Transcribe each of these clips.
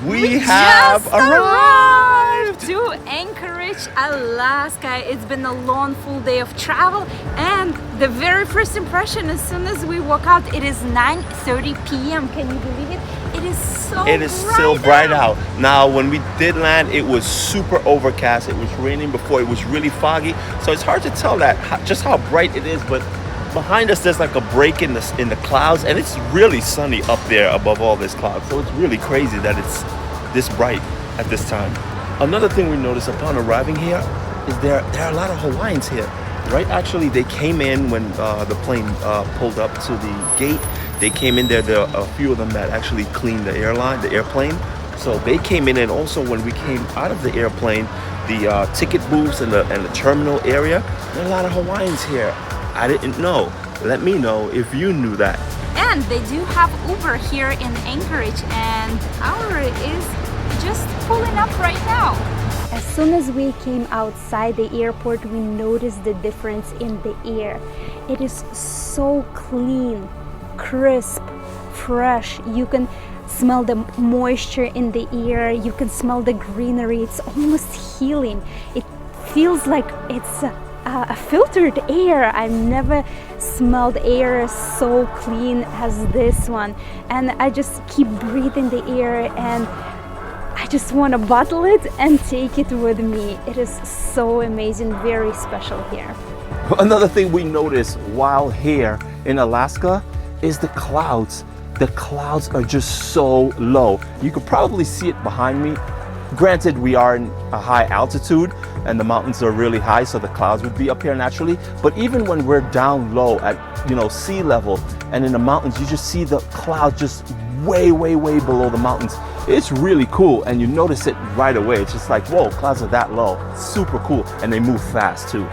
We have just arrived to Anchorage, Alaska. It's been a long full day of travel, and the very first impression as soon as we walk out, it is 9:30 p.m. Can you believe it? It is so It is still bright out. Now, when we did land, it was super overcast. It was raining before. It was really foggy. So it's hard to tell just how bright it is. But behind us, there's like a break in the clouds, and it's really sunny up there above all this cloud. So it's really crazy that it's this bright at this time. Another thing we noticed upon arriving here is there are a lot of Hawaiians here. Right? Actually, they came in when the plane pulled up to the gate. They came in there. There are a few of them that actually cleaned the airplane. So they came in, and also when we came out of the airplane, the ticket booths and the terminal area, there are a lot of Hawaiians here. I didn't know. Let me know if you knew that. And they do have Uber here in Anchorage, and our is just pulling up right now. As soon as we came outside the airport, we noticed the difference in the air. It is so clean, crisp, fresh. You can smell the moisture in the air. You can smell the greenery. It's almost healing. It feels like it's a filtered air. I've never smelled air so clean as this one. And I just keep breathing the air, and I just want to bottle it and take it with me. It is so amazing, very special here. Another thing we noticed while here in Alaska is the clouds. The clouds are just so low. You could probably see it behind me. Granted, we are in a high altitude and the mountains are really high, so the clouds would be up here naturally. But even when we're down low at sea level and in the mountains, you just see the clouds just way below the mountains. It's really cool, and you notice it right away. It's just like, whoa, clouds are that low. Super cool, and they move fast too.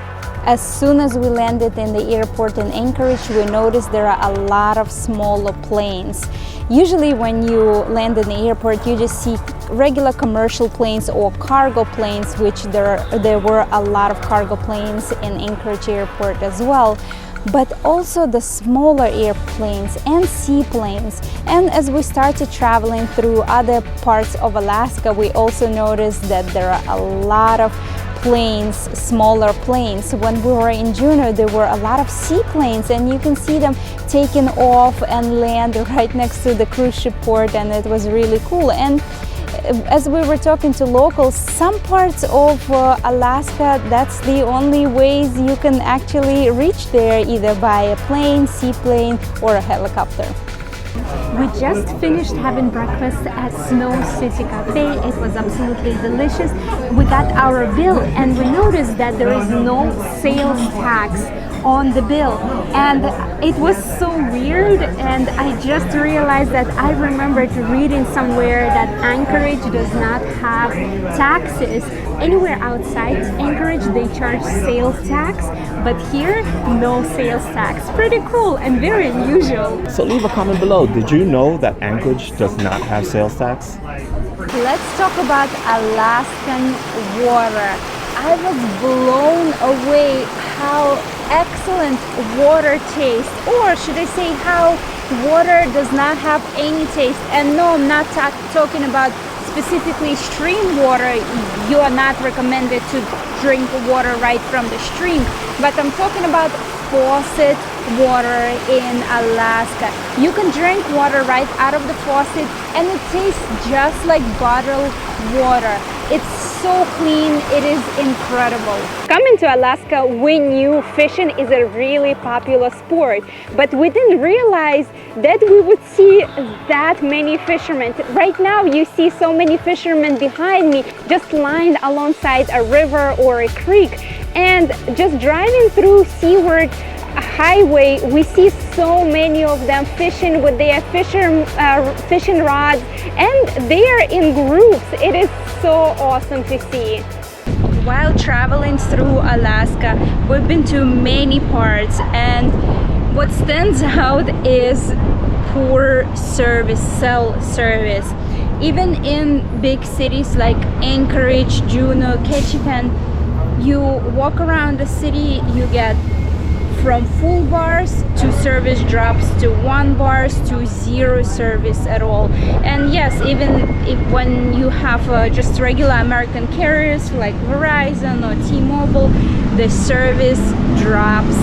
As soon as we landed in the airport in Anchorage, we noticed there are a lot of smaller planes. Usually when you land in the airport, you just see regular commercial planes or cargo planes, which there were a lot of cargo planes in Anchorage airport as well, but also the smaller airplanes and seaplanes. And as we started traveling through other parts of Alaska, we also noticed that there are a lot of planes, smaller planes. When we were in Juneau, there were a lot of seaplanes, and you can see them taking off and land right next to the cruise ship port, and it was really cool. And as we were talking to locals, some parts of Alaska, that's the only ways you can actually reach there, either by a plane, seaplane, or a helicopter. We just finished having breakfast at Snow City Cafe. It was absolutely delicious. We got our bill, and we noticed that there is no sales tax on the bill, and it was so weird. And I just realized that I remembered reading somewhere that Anchorage does not have taxes. Anywhere outside Anchorage they charge sales tax, but here no sales tax. Pretty cool and very unusual. So leave a comment below. Did you know that Anchorage does not have sales tax? Let's talk about Alaskan Water. I was blown away how excellent water tastes, or should I say how water does not have any taste. And no, I'm not talking about specifically stream water. You are not recommended to drink water right from the stream, but I'm talking about faucet water in Alaska. You can drink water right out of the faucet, and it tastes just like bottled water. It's so clean, it is incredible. Coming to Alaska, we knew fishing is a really popular sport, but we didn't realize that we would see that many fishermen. Right now you see so many fishermen behind me just lined alongside a river or a creek, and just driving through Seaward Highway, we see so many of them fishing with their fishing rods, and they are in groups. It is so awesome to see. While traveling through Alaska, we've been to many parts, and what stands out is poor cell service. Even in big cities like Anchorage, Juneau, Ketchikan, you walk around the city, you get from full bars to service drops to 1 bars to 0 service at all. And yes, even if when you have just regular American carriers like Verizon or T-Mobile, the service drops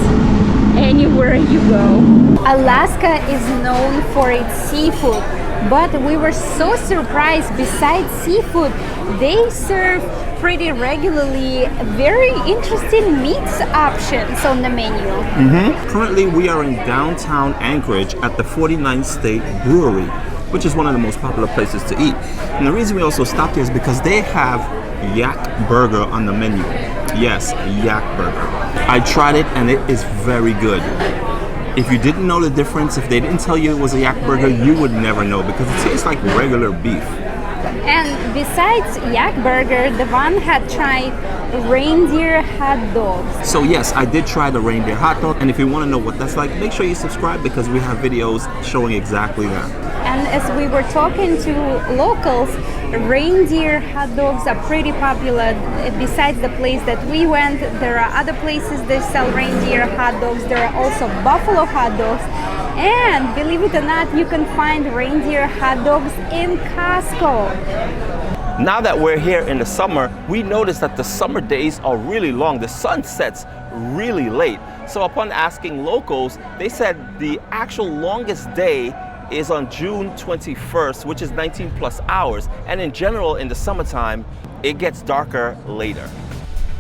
anywhere you go. Alaska is known for its seafood, but we were so surprised. Besides seafood, they serve pretty regularly very interesting meats options on the menu. Currently, we are in downtown Anchorage at the 49th State Brewery, which is one of the most popular places to eat. And the reason we also stopped here is because they have yak burger on the menu. Yes, yak burger. I tried it and it is very good. If you didn't know the difference, if they didn't tell you it was a yak burger, you would never know because it tastes like regular beef. And besides yak burger, Devon had tried reindeer hot dogs. So yes, I did try the reindeer hot dog, and if you want to know what that's like, make sure you subscribe because we have videos showing exactly that. And as we were talking to locals, reindeer hot dogs are pretty popular. Besides the place that we went, there are other places that sell reindeer hot dogs. There are also buffalo hot dogs. And believe it or not, you can find reindeer hot dogs in Costco. Now that we're here in the summer, we noticed that the summer days are really long. The sun sets really late. So upon asking locals, they said the actual longest day is on June 21st, which is 19 plus hours. And in general, in the summertime, it gets darker later.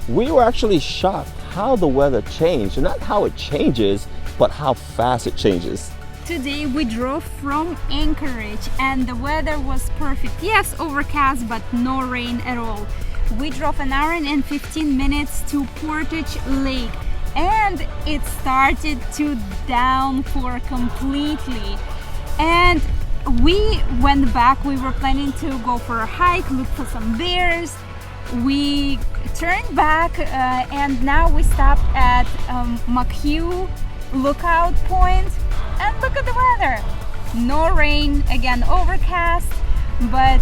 We were actually shocked how the weather changed, and not how it changes, but how fast it changes. Today we drove from Anchorage and the weather was perfect. Yes, overcast, but no rain at all. We drove an hour and 15 minutes to Portage Lake and it started to downpour completely. And we went back. We were planning to go for a hike, look for some bears. We turned back and now we stopped at McHugh Lookout Point. And look at the weather. No rain, again overcast, but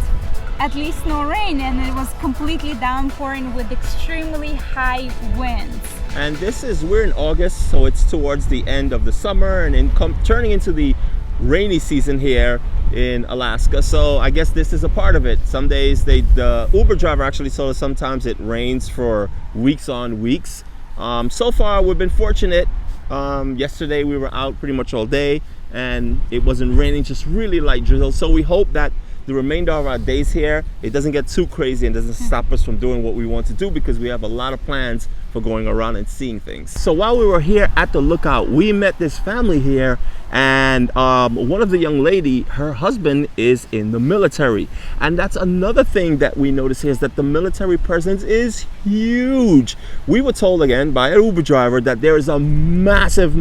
at least no rain, and it was completely downpouring with extremely high winds. And we're in August, so it's towards the end of the summer and turning into the rainy season here in Alaska. So I guess this is a part of it. Some days the Uber driver actually told us sometimes it rains for weeks on weeks. So far we've been fortunate. Yesterday we were out pretty much all day and it wasn't raining, just really light drizzle. So we hope that the remainder of our days here, it doesn't get too crazy and doesn't stop us from doing what we want to do because we have a lot of plans for going around and seeing things. So while we were here at the lookout, we met this family here, and one of the young lady, her husband is in the military. And that's another thing that we notice here is that the military presence is huge. We were told again by an Uber driver that there is a massive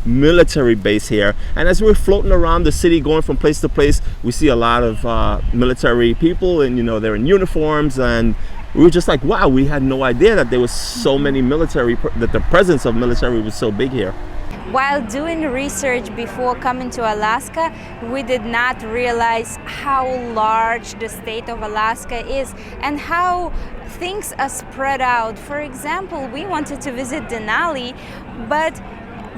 military base here. And as we're floating around the city going from place to place, we see a lot of military people, and they're in uniforms, and we were just like, wow, we had no idea that there was so many military, that the presence of military was so big here. While doing research before coming to Alaska, we did not realize how large the state of Alaska is and how things are spread out. For example, we wanted to visit Denali, but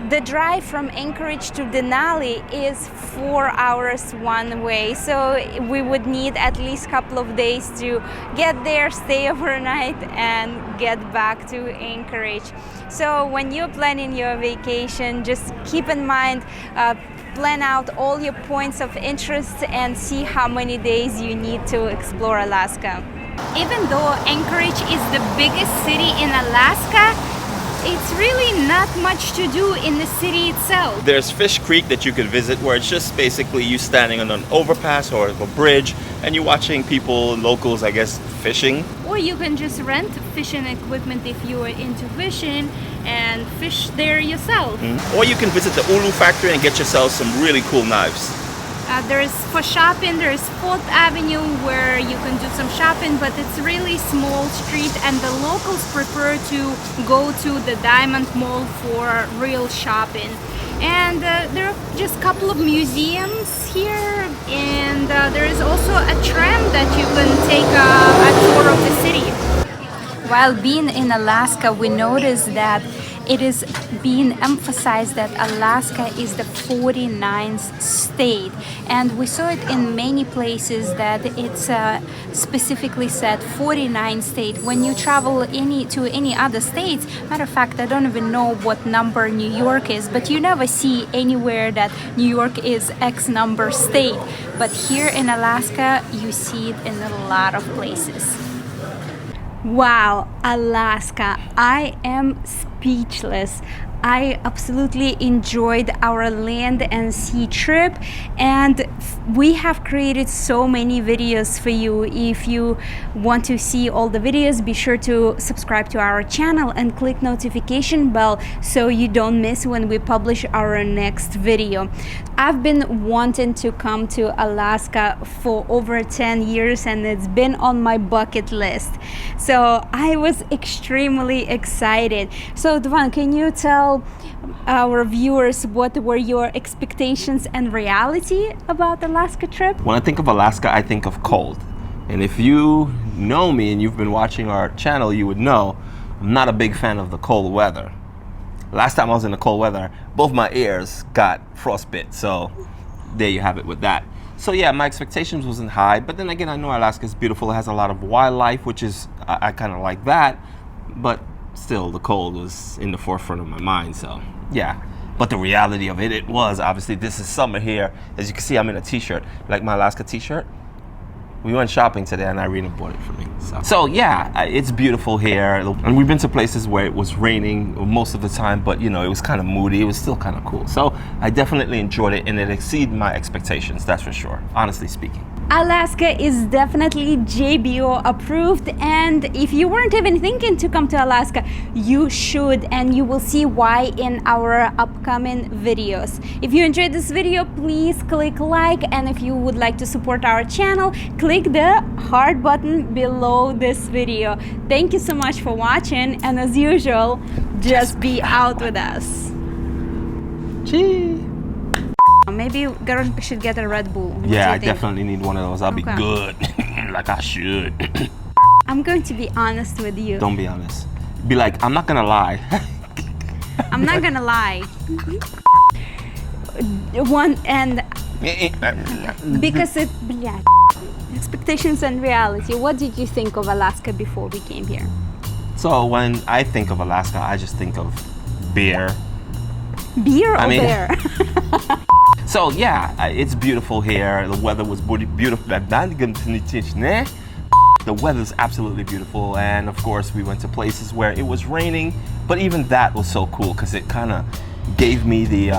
the drive from Anchorage to Denali is 4 hours one way, so we would need at least a couple of days to get there, stay overnight, and get back to Anchorage. So when you're planning your vacation, just keep in mind, plan out all your points of interest and see how many days you need to explore Alaska. Even though Anchorage is the biggest city in Alaska, it's really not much to do in the city itself. There's Fish Creek that you could visit, where it's just basically you standing on an overpass or a bridge and you're watching people, locals I guess, fishing. Or you can just rent fishing equipment if you are into fishing and fish there yourself. Or you can visit the Ulu factory and get yourself some really cool knives. For shopping, there's 4th Avenue where you can do some shopping, but it's really small street and the locals prefer to go to the Diamond Mall for real shopping. And there are just a couple of museums here, and there is also a tram that you can take a tour of the city. While being in Alaska, we noticed that it is being emphasized that Alaska is the 49th state, and we saw it in many places that it's specifically said 49th state. When you travel to any other states, matter of fact, I don't even know what number New York is, but you never see anywhere that New York is X number state. But here in Alaska, you see it in a lot of places. Wow, Alaska, I am speechless. I absolutely enjoyed our land and sea trip, and we have created so many videos for you. If you want to see all the videos, be sure to subscribe to our channel and click notification bell so you don't miss when we publish our next video. I've been wanting to come to Alaska for over 10 years, and it's been on my bucket list. So I was extremely excited. So Dvan, can you tell our viewers what were your expectations and reality about the Alaska trip? When I think of Alaska, I think of cold. And if you know me and you've been watching our channel, you would know I'm not a big fan of the cold weather. Last time I was in the cold weather, both my ears got frostbite. So there you have it with that. So yeah, my expectations wasn't high, but then again, I know Alaska is beautiful. It has a lot of wildlife, which is, I kind of like that, but still the cold was in the forefront of my mind, so yeah. But the reality of it was, obviously, this is summer here. As you can see, I'm in a t-shirt, like my Alaska t-shirt. We went shopping today and Irina bought it for me. So yeah, it's beautiful here. And we've been to places where it was raining most of the time, but you know, it was kind of moody. It was still kind of cool. So I definitely enjoyed it, and it exceeded my expectations, that's for sure, honestly speaking. Alaska is definitely JBO approved, and if you weren't even thinking to come to Alaska, you should, and you will see why in our upcoming videos. If you enjoyed this video, please click like, and if you would like to support our channel, click the heart button below this video. Thank you so much for watching, and as usual, just be out with us. Cheers. Maybe Garon should get a Red Bull. Yeah, I definitely need one of those. I'll be Okay. good. Like I should. I'm going to be honest with you. Don't be honest. Be like, I'm not gonna lie. I'm not gonna lie. One and because it, yeah, expectations and reality. What did you think of Alaska before we came here? So when I think of Alaska, I just think of beer. Beer or I mean- bear? So yeah, it's beautiful here. The weather was beautiful. The weather's absolutely beautiful, and of course we went to places where it was raining, but even that was so cool because it kind of gave me the